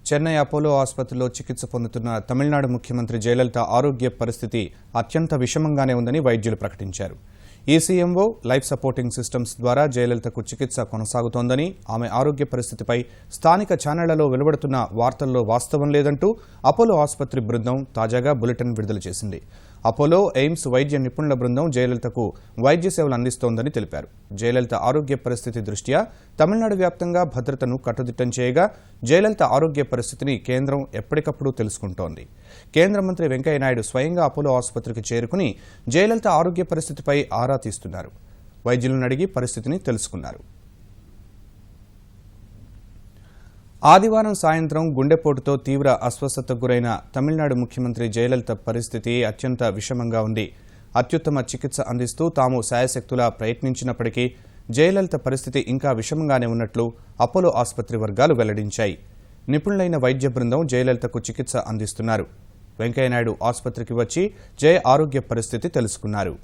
Chennai Apollo ఆసుపత్రిలో చికిత్స పొందుతున్న తమిళనాడు ముఖ్యమంత్రి జయలలిత ఆరోగ్య పరిస్థితి అత్యంత విషమంగానే ఉందని వైద్యులు ప్రకటించారు. ఈసీఎంఓ లైఫ్ సపోర్టింగ్ సిస్టమ్స్ ద్వారా జయలలితకు చికిత్స కొనసాగుతోందని, ఆమె ఆరోగ్య పరిస్థితిపై స్థానిక ఛానళ్లలో వెలువడుతున్న వార్తల్లో వాస్తవం లేదంటూ అపోలో ఆసుపత్రి బృందం తాజాగా బులెటిన్ విడుదల చేసింది. అపోలో, ఎయిమ్స్ వైద్య నిపుణుల బృందం జయలలితకు వైద్య సేవలు అందిస్తోందని తెలిపారు. జయలలిత ఆరోగ్య పరిస్థితి దృష్ట్యా తమిళనాడు వ్యాప్తంగా భద్రతను కట్టుదిట్టం చేయగా జయలలిత ఆరోగ్య పరిస్థితిని కేంద్రం ఎప్పటికప్పుడు తెలుసుకుంటోంది. కేంద్ర మంత్రి వెంకయ్యనాయుడు స్వయంగా అపోలో ఆసుపత్రికి చేరుకుని జయలలిత ఆరోగ్య పరిస్థితిపై ఆరా తీస్తున్నారు. వైద్యులను అడిగి పరిస్థితిని తెలుసుకున్నారు. ఆదివారం సాయంత్రం గుండెపోటుతో తీవ్ర అస్వస్థతకు గురైన తమిళనాడు ముఖ్యమంత్రి జయలలిత పరిస్థితి అత్యంత విషమంగా ఉంది. అత్యుత్తమ చికిత్స అందిస్తూ తాము శాయశక్తులా ప్రయత్నించినప్పటికీ జయలలిత పరిస్థితి ఇంకా విషమంగానే ఉన్నట్లు అపోలో ఆసుపత్రి వర్గాలు వెల్లడించాయి. నిపుణులైన వైద్య బృందం జయలలితకు చికిత్స అందిస్తున్నారు. వెంకయ్యనాయుడు ఆసుపత్రికి వచ్చి జయ ఆరోగ్య పరిస్థితి తెలుసుకున్నారు.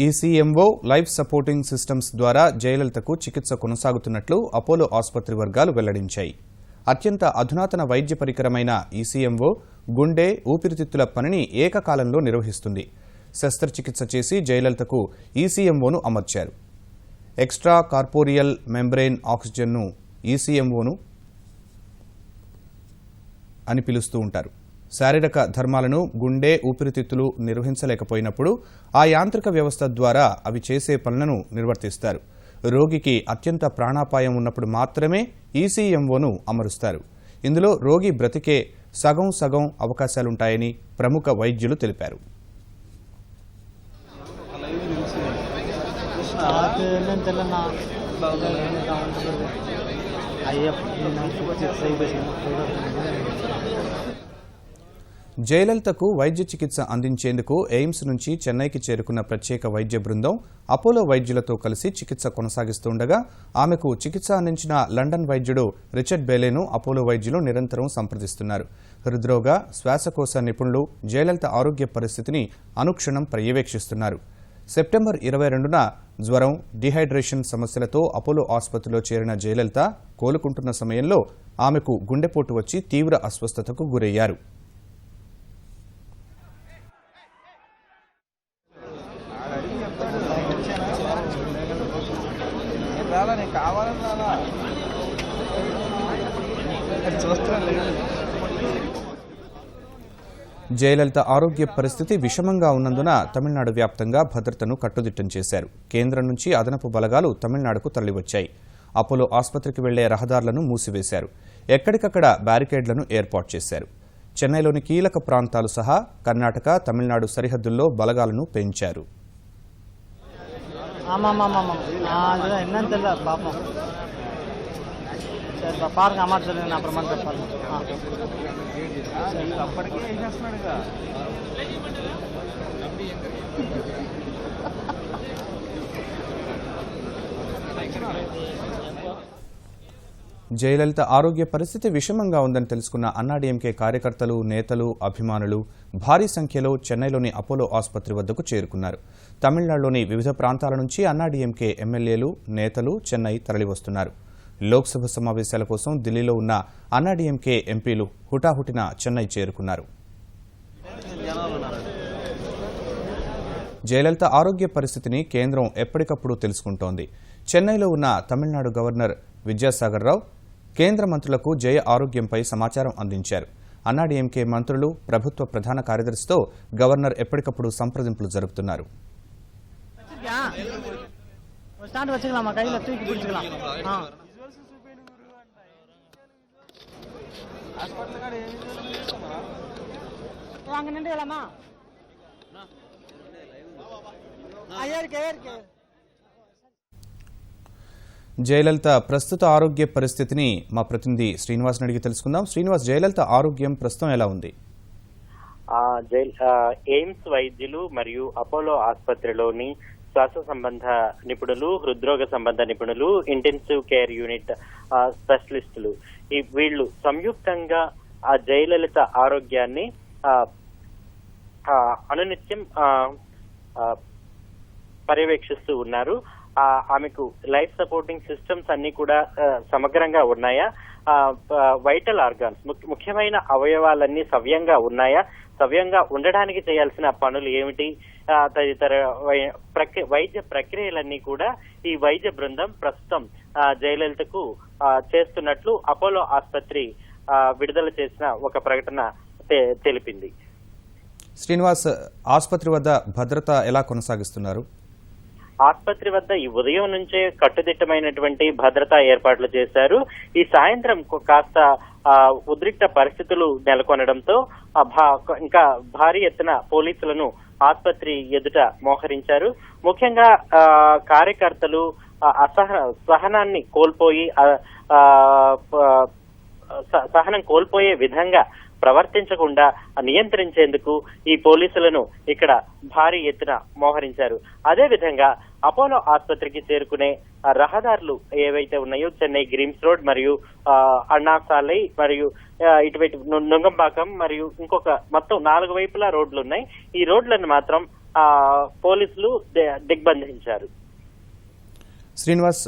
ఈసీఎంఓ లైఫ్ సపోర్టింగ్ సిస్టమ్స్ ద్వారా జయలలితకు చికిత్స కొనసాగుతున్నట్లు అపోలో ఆసుపత్రి వర్గాలు వెల్లడించాయి. అత్యంత అధునాతన వైద్య పరికరమైన ఈసీఎంఓ గుండె, ఊపిరితిత్తుల పనిని ఏకకాలంలో నిర్వహిస్తుంది. శస్త్రచికిత్స చేసి జయలలితకు ఈసీఎంఓను అమర్చారు. ఎక్స్ట్రా కార్పోరియల్ మెంబ్రెయిన్ ఆక్సిజన్ను ఈసీఎంఓను అని పిలుస్తూ ఉంటారు. శారీరక ధర్మాలను గుండె, ఊపిరితిత్తులు నిర్వహించలేకపోయినప్పుడు ఆ యాంత్రిక వ్యవస్థ ద్వారా అవి చేసే పనులను నిర్వర్తిస్తారు. రోగికి అత్యంత ప్రాణాపాయం ఉన్నప్పుడు మాత్రమే ఈసీఎంఓను అమరుస్తారు. ఇందులో రోగి బ్రతికే సగం అవకాశాలుంటాయని ప్రముఖ వైద్యులు తెలిపారు. జయలలితకు వైద్య చికిత్స అందించేందుకు ఎయిమ్స్ నుంచి చెన్నైకి చేరుకున్న ప్రత్యేక వైద్య బృందం అపోలో వైద్యులతో కలిసి చికిత్స కొనసాగిస్తుండగా ఆమెకు చికిత్స అందించిన లండన్ వైద్యుడు రిచర్డ్ బేలేను అపోలో వైద్యులు నిరంతరం సంప్రదిస్తున్నారు. హృద్రోగ, శ్వాసకోశ నిపుణులు జయలలిత ఆరోగ్య పరిస్థితిని అనుక్షణం పర్యవేక్షిస్తున్నారు. సెప్టెంబర్ 22న జ్వరం, డిహైడ్రేషన్ సమస్యలతో అపోలో ఆసుపత్రిలో చేరిన జయలలిత కోలుకుంటున్న సమయంలో ఆమెకు గుండెపోటు వచ్చి తీవ్ర అస్వస్థతకు గురయ్యారు. జయలలిత ఆరోగ్య పరిస్థితి విషమంగా ఉన్నందున తమిళనాడు వ్యాప్తంగా భద్రతను కట్టుదిట్టం చేశారు. కేంద్రం నుంచి అదనపు బలగాలు తమిళనాడుకు తరలివచ్చాయి. అపోలో ఆసుపత్రికి వెళ్లే రహదారులను మూసివేశారు. ఎక్కడికక్కడ బ్యారికేడ్లను ఏర్పాటు చేశారు. చెన్నైలోని కీలక ప్రాంతాలు సహా కర్ణాటక, తమిళనాడు సరిహద్దుల్లో బలగాలను పెంచారు. జయలలిత ఆరోగ్య పరిస్థితి విషమంగా ఉందని తెలుసుకున్న అన్నాడీఎంకే కార్యకర్తలు, నేతలు, అభిమానులు భారీ సంఖ్యలో చెన్నైలోని అపోలో ఆసుపత్రి వద్దకు చేరుకున్నారు. తమిళనాడులోని వివిధ ప్రాంతాల నుంచి అన్నాడీఎంకే ఎమ్మెల్యేలు, నేతలు చెన్నై తరలివస్తున్నారు. లోక్సభ సమావేశాల కోసం ఢిల్లీలో ఉన్న అన్నాడీఎంకే ఎంపీలు హుటాహుటిన చెన్నై చేరుకున్నారు. జయలలిత ఆరోగ్య పరిస్థితిని కేంద్రం ఎప్పటికప్పుడు తెలుసుకుంటోంది. చెన్నైలో ఉన్న తమిళనాడు గవర్నర్ విద్యాసాగర్ రావు కేంద్ర మంత్రులకు జయ ఆరోగ్యంపై సమాచారం అందించారు. అన్నాడీఎంకే మంత్రులు, ప్రభుత్వ ప్రధాన కార్యదర్శితో గవర్నర్ ఎప్పటికప్పుడు సంప్రదింపులు జరుపుతున్నారు. జయలలిత ప్రస్తుత ఆరోగ్య పరిస్థితిని మా ప్రతినిధి శ్రీనివాస్ అడిగి తెలుసుకుందాం. శ్రీనివాస్, జయలలిత ఆరోగ్యం ప్రస్తుతం ఎలా ఉంది? ఎయిమ్స్ వైద్యులు మరియు అపోలో ఆసుపత్రిలోని శ్వాస సంబంధ నిపుణులు, హృద్రోగ సంబంధ నిపుణులు, ఇంటెన్సివ్ కేర్ యూనిట్ స్పెషలిస్టులు వీళ్ళు సంయుక్తంగా జయలలిత ఆరోగ్యాన్ని అనునిత్యం పర్యవేక్షిస్తూ ఉన్నారు. ఆమెకు లైఫ్ సపోర్టింగ్ సిస్టమ్స్ అన్ని కూడా సమగ్రంగా ఉన్నాయా, వైటల్ ఆర్గాన్స్ ముఖ్యమైన అవయవాలన్నీ సవ్యంగా ఉన్నాయా, సవ్యంగా ఉండడానికి చేయాల్సిన పనులు ఏమిటి, తదితర వైద్య ప్రక్రియలన్నీ కూడా ఈ వైద్య బృందం ప్రస్తుతం జయలలితకు చేస్తున్నట్లు అపోలో ఆసుపత్రి విడుదల చేసిన ఒక ప్రకటన తెలిపింది. శ్రీనివాస్, ఆసుపత్రి వద్ద భద్రత ఎలా కొనసాగిస్తున్నారు? ఆసుపత్రి వద్ద ఈ ఉదయం నుంచే కట్టుదిట్టమైనటువంటి భద్రతా ఏర్పాట్లు చేశారు. ఈ సాయంత్రం కాస్త ఉద్రిక్త పరిస్థితులు నెలకొనడంతో ఇంకా భారీ ఎత్తున పోలీసులను ఆసుపత్రి ఎదుట మోహరించారు. ముఖ్యంగా కార్యకర్తలు సహనాన్ని కోల్పోయి సహనం కోల్పోయే విధంగా ప్రవర్తించకుండా నియంత్రించేందుకు ఈ పోలీసులను ఇక్కడ భారీ ఎత్తున మోహరించారు. అదే విధంగా అపోలో ఆసుపత్రికి చేరుకునే రహదారులు ఏవైతే ఉన్నాయో, చెన్నై గ్రీమ్స్ రోడ్ మరియు అన్నా సాలై మరియు ఇటువైపు నుంగంపాకం మరియు ఇంకొక మొత్తం 4 వైపులా రోడ్లు ఉన్నాయి. ఈ రోడ్లను మాత్రం పోలీసులు దిగ్బంధించారు. శ్రీనివాస్,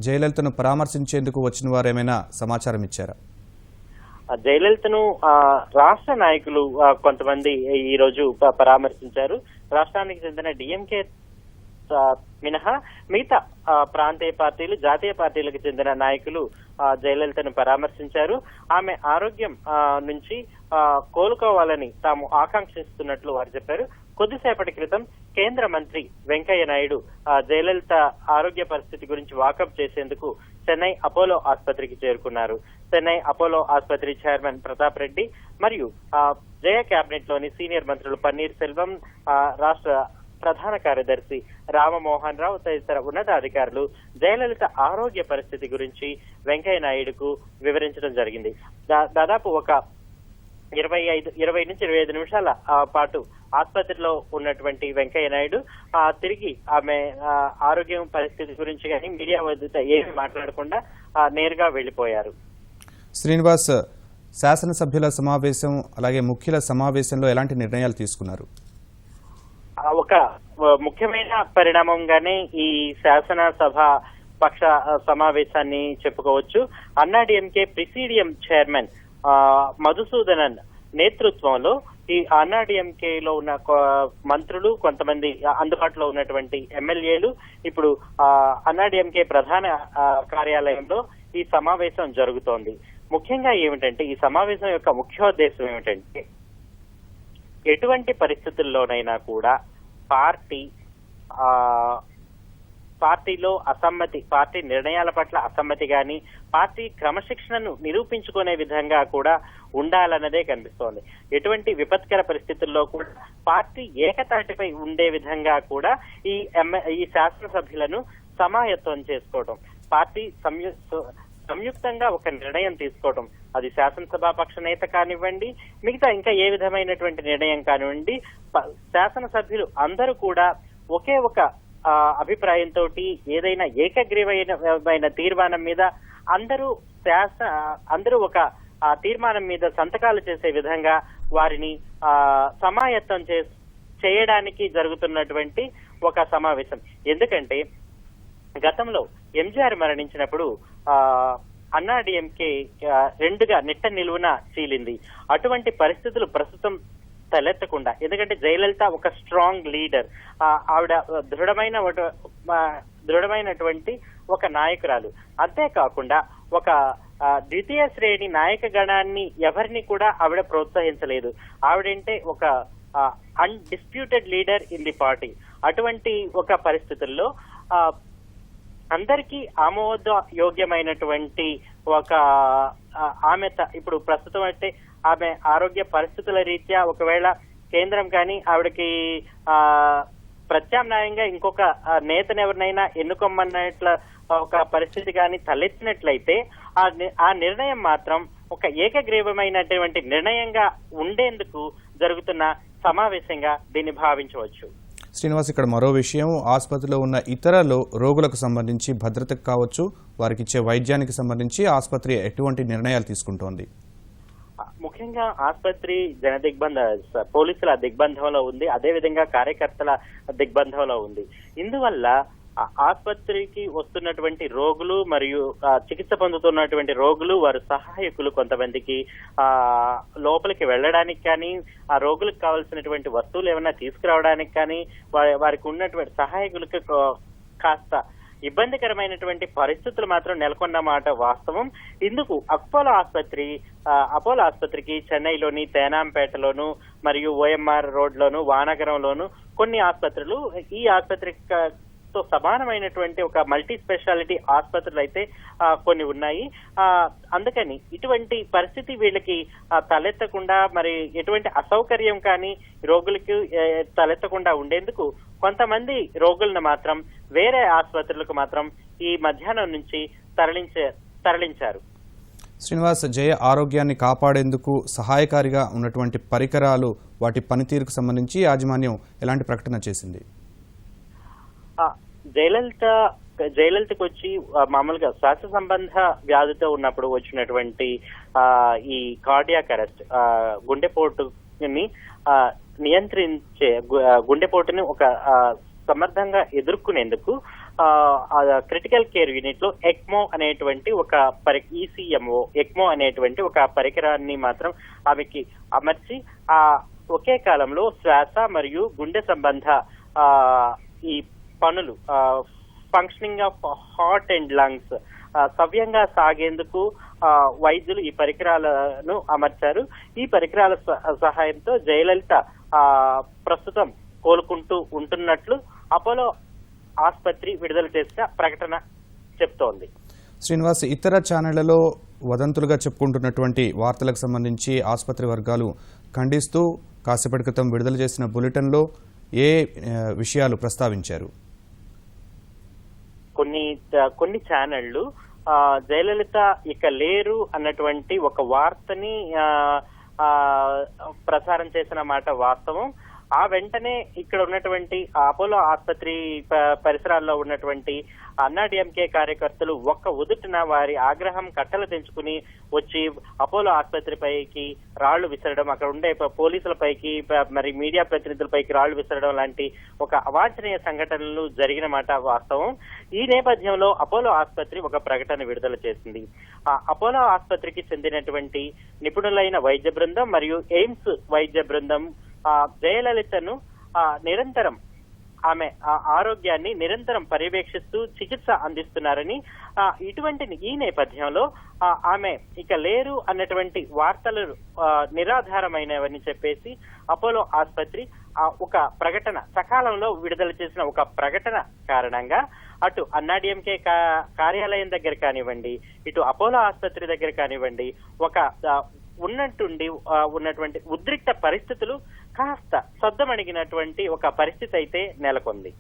జయలలితను పరామర్శించేందుకు వచ్చిన వారు ఏమైనా సమాచారం ఇచ్చారా? జయలలితను రాష్ట్ర నాయకులు కొంతమంది ఈ రోజు పరామర్శించారు. రాష్ట్రానికి చెందిన డిఎంకే మినహా మిగతా ప్రాంతీయ పార్టీలు, జాతీయ పార్టీలకు చెందిన నాయకులు జయలలితను పరామర్శించారు. ఆమె ఆరోగ్యం నుంచి కోలుకోవాలని తాము ఆకాంక్షిస్తున్నట్లు వారు చెప్పారు. కొద్దిసేపటి క్రితం కేంద్ర మంత్రి వెంకయ్య నాయుడు జయలలిత ఆరోగ్య పరిస్థితి గురించి వాకప్ చేసేందుకు చెన్నై అపోలో ఆసుపత్రికి చేరుకున్నారు. చెన్నై అపోలో ఆసుపత్రి చైర్మన్ ప్రతాప్ రెడ్డి మరియు జయ కేబినెట్ లోని సీనియర్ మంత్రులు పన్నీర్ సెల్వం, రాష్ట్ర ప్రధాన కార్యదర్శి రామమోహన్ రావు తదితర ఉన్నతాధికారులు జయలలిత ఆరోగ్య పరిస్థితి గురించి వెంకయ్య నాయుడుకు వివరించడం జరిగింది. దాదాపు ఒక 20 నుంచి 25 నిమిషాల పాటు ఆసుపత్రిలో ఉన్నటువంటి వెంకయ్య నాయుడు తిరిగి ఆమె ఆరోగ్యం పరిస్థితి గురించి కానీ మీడియా వద్ద ఏమీ మాట్లాడకుండా నేరుగా వెళ్లిపోయారు. శ్రీనివాస్, శాసనసభ్యుల సమావేశం అలాగే ముఖ్యుల సమావేశంలో ఎలాంటి నిర్ణయాలు తీసుకున్నారు? ఒక ముఖ్యమైన పరిణామంగానే ఈ శాసనసభ పక్ష సమావేశాన్ని చెప్పుకోవచ్చు. అన్నాడీఎంకే ప్రిసీడియం చైర్మన్ మధుసూదనన్ నేతృత్వంలో ఈ అన్నాడీఎంకే లో ఉన్న మంత్రులు, కొంతమంది అందుబాటులో ఉన్నటువంటి ఎమ్మెల్యేలు ఇప్పుడు అన్నాడీఎంకే ప్రధాన కార్యాలయంలో ఈ సమావేశం జరుగుతోంది. ముఖ్యంగా ఏమిటంటే ఈ సమావేశం యొక్క ముఖ్యోద్దేశం ఏమిటంటే ఎటువంటి పరిస్థితుల్లోనైనా కూడా పార్టీలో అసమ్మతి, పార్టీ నిర్ణయాల పట్ల అసమ్మతి గాని, పార్టీ క్రమశిక్షణను నిరూపించుకునే విధంగా కూడా ఉండాలన్నదే కనిపిస్తోంది. ఎటువంటి విపత్కర పరిస్థితుల్లో కూడా పార్టీ ఏకతాటిపై ఉండే విధంగా కూడా ఈ శాసనసభ్యులను సమాయత్తం చేసుకోవడం, పార్టీ సంయుక్తంగా ఒక నిర్ణయం తీసుకోవడం, అది శాసనసభ పక్ష నేత కానివ్వండి, మిగతా ఇంకా ఏ విధమైనటువంటి నిర్ణయం కానివ్వండి, శాసనసభ్యులు అందరూ కూడా ఒకే ఒక అభిప్రాయంతో ఏదైనా ఏకగ్రీవమైన తీర్మానం మీద అందరూ ఒక తీర్మానం మీద సంతకాలు చేసే విధంగా వారిని సమాయత్తం చేయడానికి జరుగుతున్నటువంటి ఒక సమావేశం. ఎందుకంటే గతంలో ఎంజీఆర్ మరణించినప్పుడు అన్నాడీఎంకే 2గా నిట్ట నిలువున చీలింది. అటువంటి పరిస్థితులు ప్రస్తుతం తలెత్తకుండా, ఎందుకంటే జయలలిత ఒక స్ట్రాంగ్ లీడర్, ఆవిడ దృఢమైనటువంటి ఒక నాయకురాలు. అంతేకాకుండా ఒక ద్వితీయ శ్రేణి నాయక గణాన్ని ఎవరిని కూడా ఆవిడ ప్రోత్సహించలేదు. ఆవిడంటే ఒక undisputed leader in the party. అటువంటి ఒక పరిస్థితుల్లో అందరికీ ఆమోదయోగ్యమైనటువంటి ఒక ఆమె ఇప్పుడు ప్రస్తుతం అంటే ఆమె ఆరోగ్య పరిస్థితుల రీత్యా ఒకవేళ కేంద్రం కానీ ఆవిడకి ప్రత్యామ్నాయంగా ఇంకొక నేతనెవరినైనా ఎన్నుకోమన్నట్ల ఒక పరిస్థితి కానీ తలెత్తినట్లయితే ఆ నిర్ణయం మాత్రం ఒక ఏకగ్రీవమైనటువంటి నిర్ణయంగా ఉండేందుకు జరుగుతున్న సమావేశంగా దీన్ని భావించవచ్చు. శ్రీనివాస్, ఇక్కడ మరో విషయం, ఆసుపత్రిలో ఉన్న ఇతర రోగులకు సంబంధించి భద్రతకు కావచ్చు, వారికి ఇచ్చే వైద్యానికి సంబంధించి ఆసుపత్రి ఎటువంటి నిర్ణయాలు తీసుకుంటోంది? ముఖ్యంగా ఆసుపత్రి పోలీసుల దిగ్బంధంలో ఉంది, అదే విధంగా కార్యకర్తల దిగ్బంధంలో ఉంది. ఇందువల్ల ఆసుపత్రికి వస్తున్నటువంటి రోగులు మరియు చికిత్స పొందుతున్నటువంటి రోగులు వారి సహాయకులు కొంతమందికి లోపలికి వెళ్ళడానికి కానీ, ఆ రోగులకు కావాల్సినటువంటి వస్తువులు ఏమైనా తీసుకురావడానికి కానీ వారికి ఉన్నటువంటి సహాయకులకి కాస్త ఇబ్బందికరమైనటువంటి పరిస్థితులు మాత్రం నెలకొన్నమాట వాస్తవం. ఇందుకు అపోలో ఆసుపత్రికి చెన్నైలోని తేనాంపేటలోను మరియు ఓఎంఆర్ రోడ్లోను వానగరంలోను కొన్ని ఆసుపత్రులు, ఈ ఆసుపత్రితో సమానమైనటువంటి ఒక మల్టీ స్పెషాలిటీ ఆసుపత్రులు అయితే కొన్ని ఉన్నాయి. అందుకని ఇటువంటి పరిస్థితి వీళ్ళకి తలెత్తకుండా, మరి ఎటువంటి అసౌకర్యం కానీ రోగులకి తలెత్తకుండా ఉండేందుకు కొంతమంది రోగులను మాత్రం వేరే ఆసుపత్రులకు మాత్రం ఈ మధ్యాహ్నం నుంచి తరలించారు. శ్రీనివాస్, జయ ఆరోగ్యాన్ని కాపాడేందుకు సహాయకారిగా ఉన్నటువంటి పరికరాలు, వాటి పనితీరుకు సంబంధించి యాజమాన్యం ఎలాంటి ప్రకటన చేసింది? జయలలితకు వచ్చి మామూలుగా శ్వాస సంబంధ వ్యాధితో ఉన్నప్పుడు వచ్చినటువంటి ఈ కార్డియాక్ అరెస్ట్, గుండెపోటుని నియంత్రించే గుండెపోటుని ఒక సమర్థంగా ఎదుర్కొనేందుకు క్రిటికల్ కేర్ యూనిట్ లో ఎక్మో అనేటువంటి ఒక ఈసీఎంఓ ఎక్మో అనేటువంటి ఒక పరికరాన్ని మాత్రం ఆమెకి అమర్చి ఒకే కాలంలో శ్వాస మరియు గుండె సంబంధ ఈ పనులు, functioning of heart and lungs సవ్యంగా సాగేందుకు వైద్యులు ఈ పరికరాలను అమర్చారు. ఈ పరికరాల సహాయంతో జయలలిత ప్రస్తుతం కోలుకుంటూ ఉంటున్నట్లు అపోలో ఆసుపత్రి విడుదల చేసిన ప్రకటన చెప్తోంది. శ్రీనివాస్, ఇతర ఛానళ్లలో వదంతులుగా చెప్పుకుంటున్నటువంటి వార్తలకు సంబంధించి ఆసుపత్రి వర్గాలు ఖండిస్తూ కాసేపటి క్రితం విడుదల చేసిన బులెటిన్లో ఏ విషయాలు ప్రస్తావించారు? కొన్ని ఛానళ్లు జయలలిత ఇక లేరు అన్నటువంటి ఒక వార్తని ప్రసారం చేసిన మాట వాస్తవం. ఆ వెంటనే ఇక్కడ ఉన్నటువంటి అపోలో ఆసుపత్రి పరిసరాల్లో ఉన్నటువంటి అన్నాడీఎంకే కార్యకర్తలు ఒక్క ఉదుటిన వారి ఆగ్రహం కట్టలు తెంచుకుని వచ్చి అపోలో ఆసుపత్రిపైకి రాళ్లు విసరడం, అక్కడ ఉండే పోలీసులపైకి మరి మీడియా ప్రతినిధులపైకి రాళ్లు విసరడం లాంటి ఒక అవాంఛనీయ సంఘటనలు జరిగిన మాట వాస్తవం. ఈ నేపథ్యంలో అపోలో ఆసుపత్రి ఒక ప్రకటన విడుదల చేసింది. అపోలో ఆసుపత్రికి చెందినటువంటి నిపుణులైన వైద్య బృందం మరియు ఎయిమ్స్ వైద్య బృందం జయలలితను నిరంతరం ఆమె ఆరోగ్యాన్ని నిరంతరం పర్యవేక్షిస్తూ చికిత్స అందిస్తున్నారని, ఈ నేపథ్యంలో ఆమె ఇక లేరు అన్నటువంటి వార్తలు నిరాధారమైనవని చెప్పేసి అపోలో ఆసుపత్రి ఒక ప్రకటన సకాలంలో విడుదల చేసిన ఒక ప్రకటన కారణంగా అటు అన్నాడీఎంకే కార్యాలయం దగ్గర కానివ్వండి, ఇటు అపోలో ఆసుపత్రి దగ్గర కానివ్వండి, ఉన్నటువంటి ఉద్రిక్త పరిస్థితులు కాస్త సద్దమణిగినటువంటి ఒక పరిస్థితి అయితే నెలకొంది.